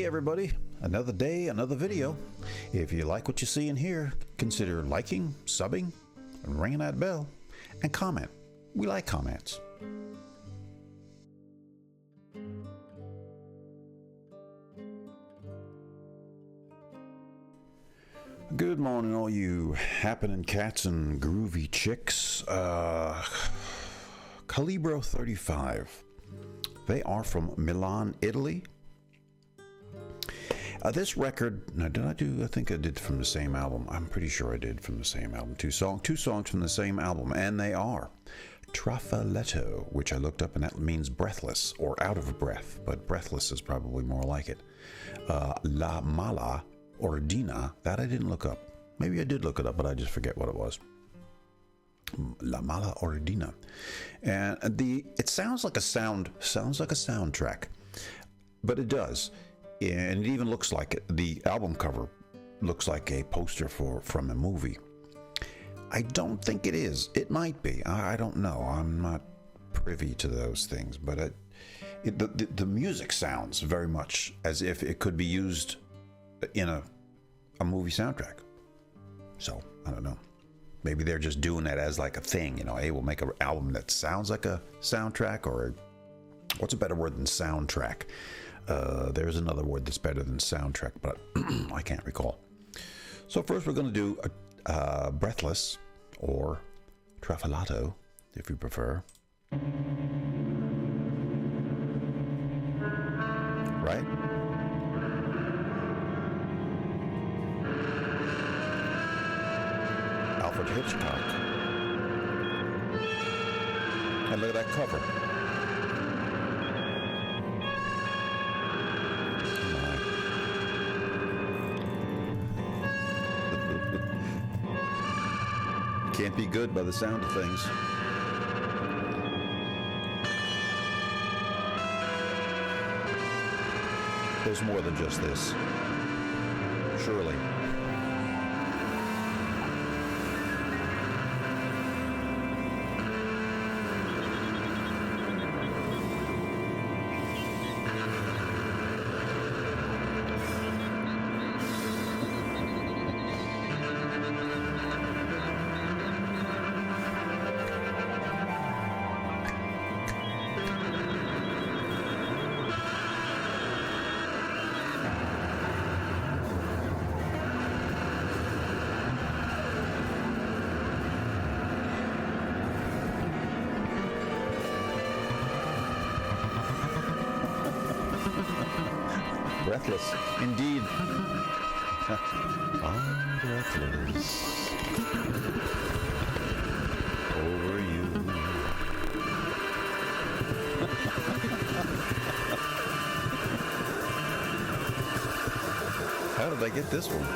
everybody, another day, another video. If you like what you see and hear, consider liking, subbing, and ringing that bell, and comment. We like comments. Good morning, all you happening cats and groovy chicks. Calibro 35. They are from Milan, Italy. This record, now I think I did from the same album. I'm pretty sure I did from the same album. Two songs from the same album, and they are Trafelato, which I looked up, and that means breathless or out of breath, but breathless is probably more like it. La Mala Ordina, that I didn't look up. Maybe I did look it up, but I just forget what it was. La Mala Ordina, and it sounds like a soundtrack, but it does. And it even looks like it. The album cover looks like a poster from a movie. I don't think it is. It might be. I don't know. I'm not privy to those things. But the music sounds very much as if it could be used in a movie soundtrack. So, I don't know. Maybe they're just doing that as like a thing. You know, hey, we'll make an album that sounds like a soundtrack, or what's a better word than soundtrack? There's another word that's better than soundtrack, but I can't recall. So first we're going to do Breathless, or Trafelato, if you prefer. Right? Alfred Hitchcock. And look at that cover. Can't be good by the sound of things. There's more than just this. Surely. Breathless, indeed. I'm breathless over you. How did I get this one?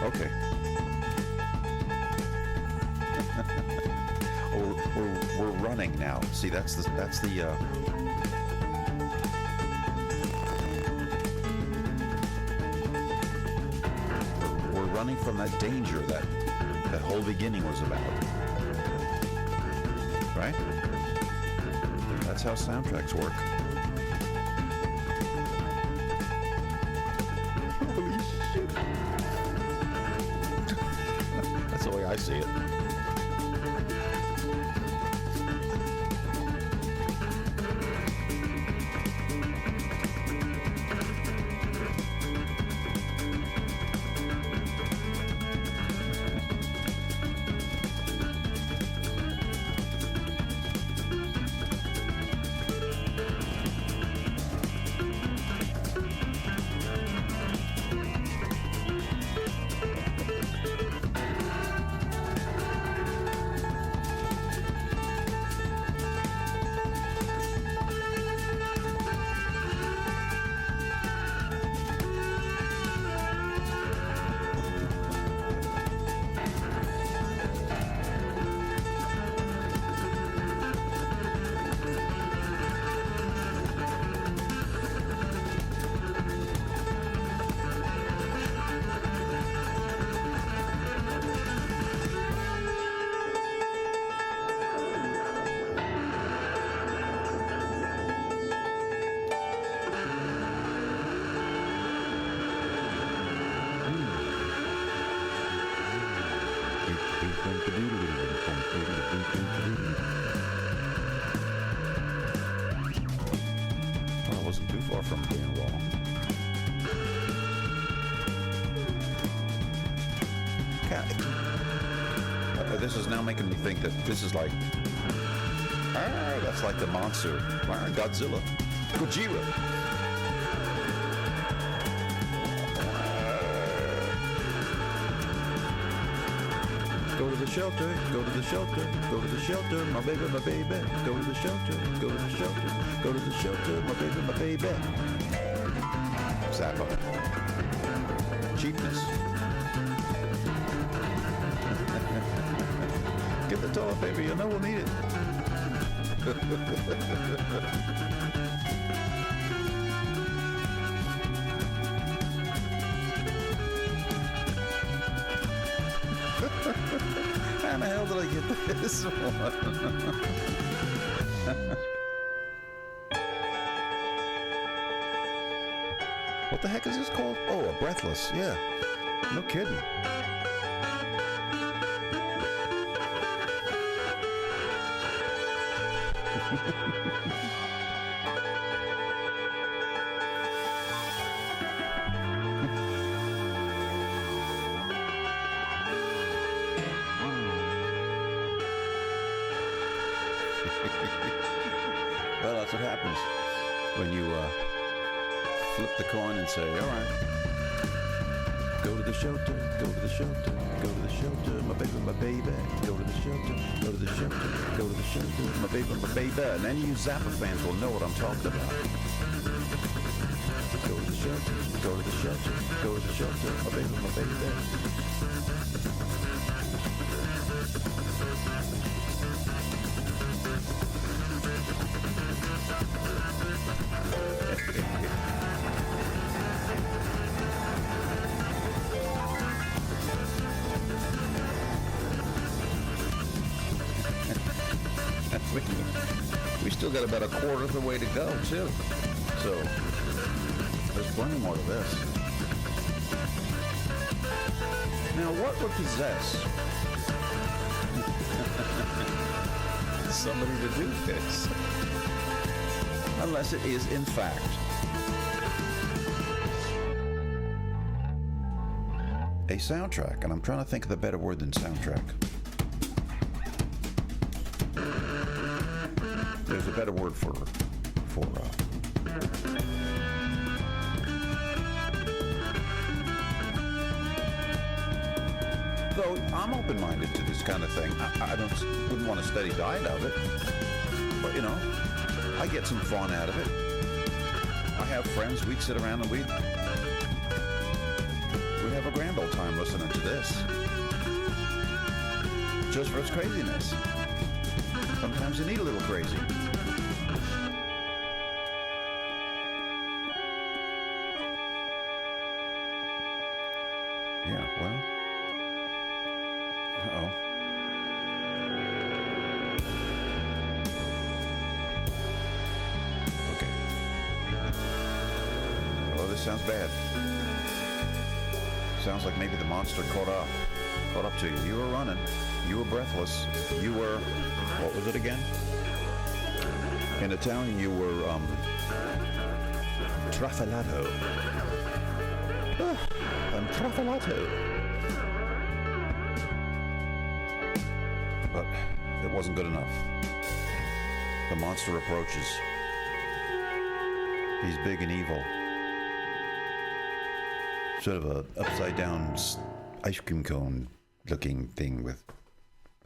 Okay. we're running now. See, that's the we're running from that danger that whole beginning was about. Right? That's how soundtracks work. Holy shit. That's the way I see it. this is now making me think that this is like, that's like the monster, Godzilla, Gojira. Go to the shelter, go to the shelter, go to the shelter, my baby, my baby. Go to the shelter, go to the shelter, go to the shelter, my baby, my baby. Zappa. Cheapness. Get the toilet paper, you know we'll need it. How the hell did I get this one? What the heck is this called? Oh, a Breathless. Yeah. No kidding. Well, that's what happens when you flip the coin and say, all right, go to the shelter, go to the shelter, go to the shelter, my baby, my baby. Go to the shelter, go to the shelter, go to the shelter, my baby, my baby. And any of you Zappa fans will know what I'm talking about. Go to the shelter, go to the shelter, go to the shelter, my baby, my baby. We still got about a quarter of the way to go, too. So, there's plenty more to this. Now, what would possess somebody to do this? Unless it is, in fact, a soundtrack. And I'm trying to think of the better word than soundtrack. There's a better word for though I'm open-minded to this kind of thing. I wouldn't want a steady diet of it, but you know, I get some fun out of it. I have friends, we'd sit around and we'd have a grand old time listening to this, just for its craziness. Sometimes you need a little crazy. Yeah, well. Uh-oh. Okay. Oh, this sounds bad. Sounds like maybe the monster caught up to you. You were running. You were breathless. You were, what was it again? In Italian, you were, Trafelato. I'm Trafelato. But it wasn't good enough. The monster approaches. He's big and evil. Sort of a upside down ice cream cone looking thing with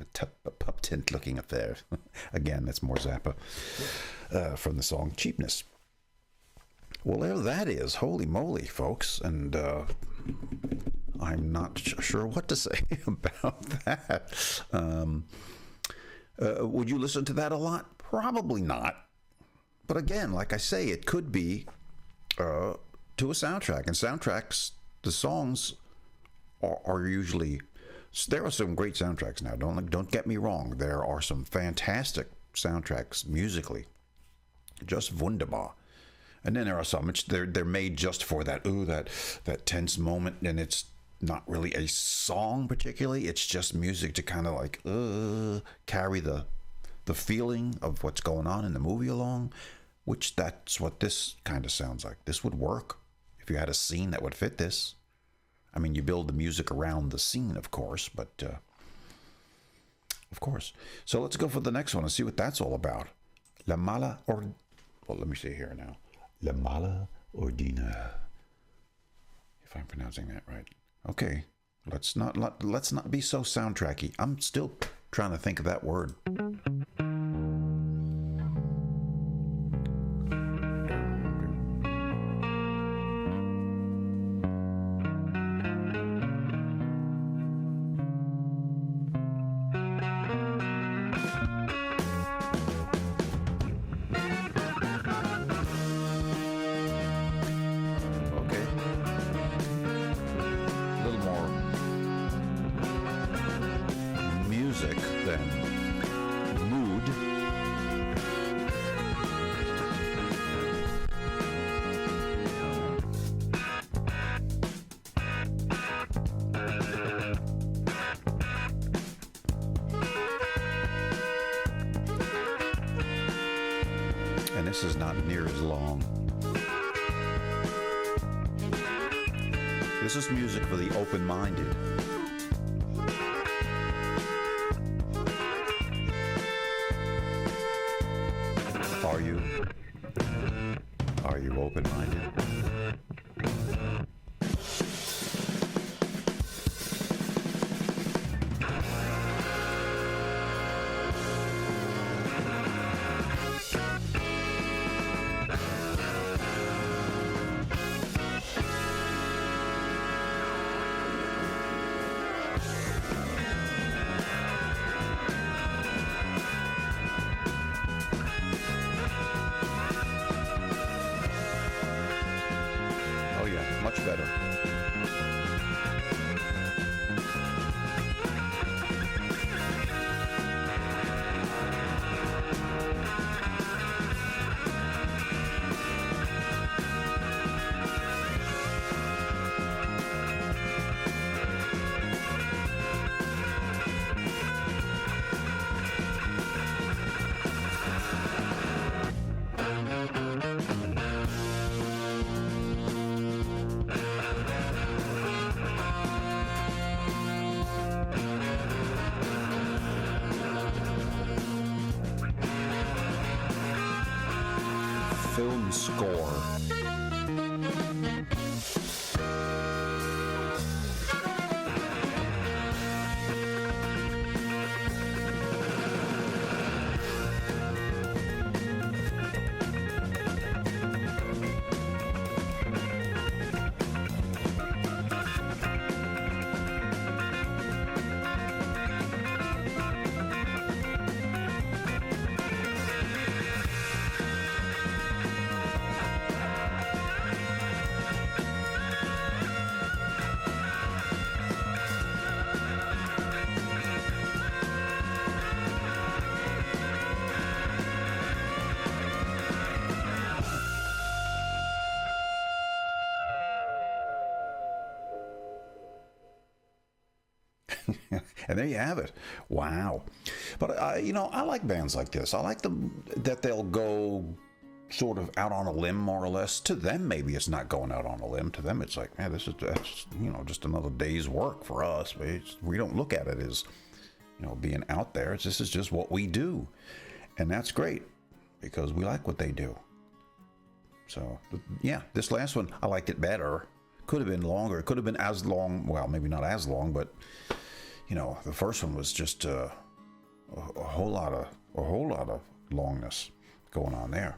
a pup tent looking affair. Again, that's more Zappa from the song Cheapness. Well, there that is. Holy moly, folks. And I'm not sure what to say about that. Would you listen to that a lot? Probably not. But again, like I say, it could be to a soundtrack. And soundtracks, the songs are usually... There are some great soundtracks now. Don't get me wrong. There are some fantastic soundtracks musically. Just wunderbar. And then there are some which they're made just for that that tense moment, and it's not really a song particularly. It's just music to kind of like carry the feeling of what's going on in the movie along, which that's what this kind of sounds like. This would work if you had a scene that would fit this. I mean, you build the music around the scene, of course, but Of course. So let's go for the next one and see what that's all about. La Mala Ordina. Well, let me see here now. La Mala Ordina. If I'm pronouncing that right. Okay. Let's not be so soundtracky. I'm still trying to think of that word. And this is not near as long. This is music for the open-minded. Are you open-minded? Much better. Film score. And there you have it. Wow. But, I like bands like this. I like them that they'll go sort of out on a limb, more or less. To them, maybe it's not going out on a limb. To them, it's like, man, that's just another day's work for us. We don't look at it as, being out there. This is just what we do. And that's great because we like what they do. So, yeah, this last one, I liked it better. Could have been longer. It could have been as long. Well, maybe not as long, but the first one was just a whole lot of longness going on there.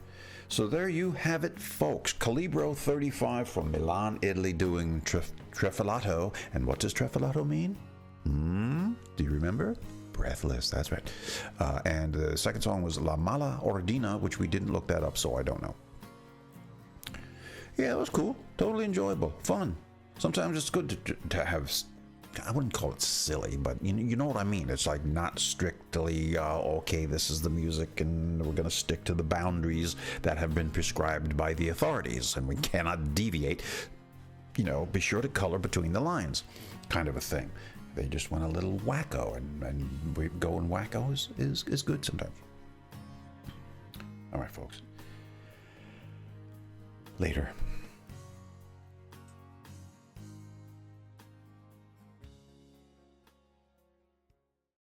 So there you have it, folks. Calibro 35 from Milan, Italy, doing Trafelato. And what does Trafelato mean? Do you remember? Breathless. That's right. And the second song was La Mala Ordina, which we didn't look that up, so I don't know. Yeah, it was cool. Totally enjoyable. Fun. Sometimes it's good to have, I wouldn't call it silly, but you know what I mean. It's like not strictly, okay, this is the music and we're going to stick to the boundaries that have been prescribed by the authorities and we cannot deviate. Be sure to color between the lines kind of a thing. They just went a little wacko, and we going wacko is good sometimes. All right, folks. Later.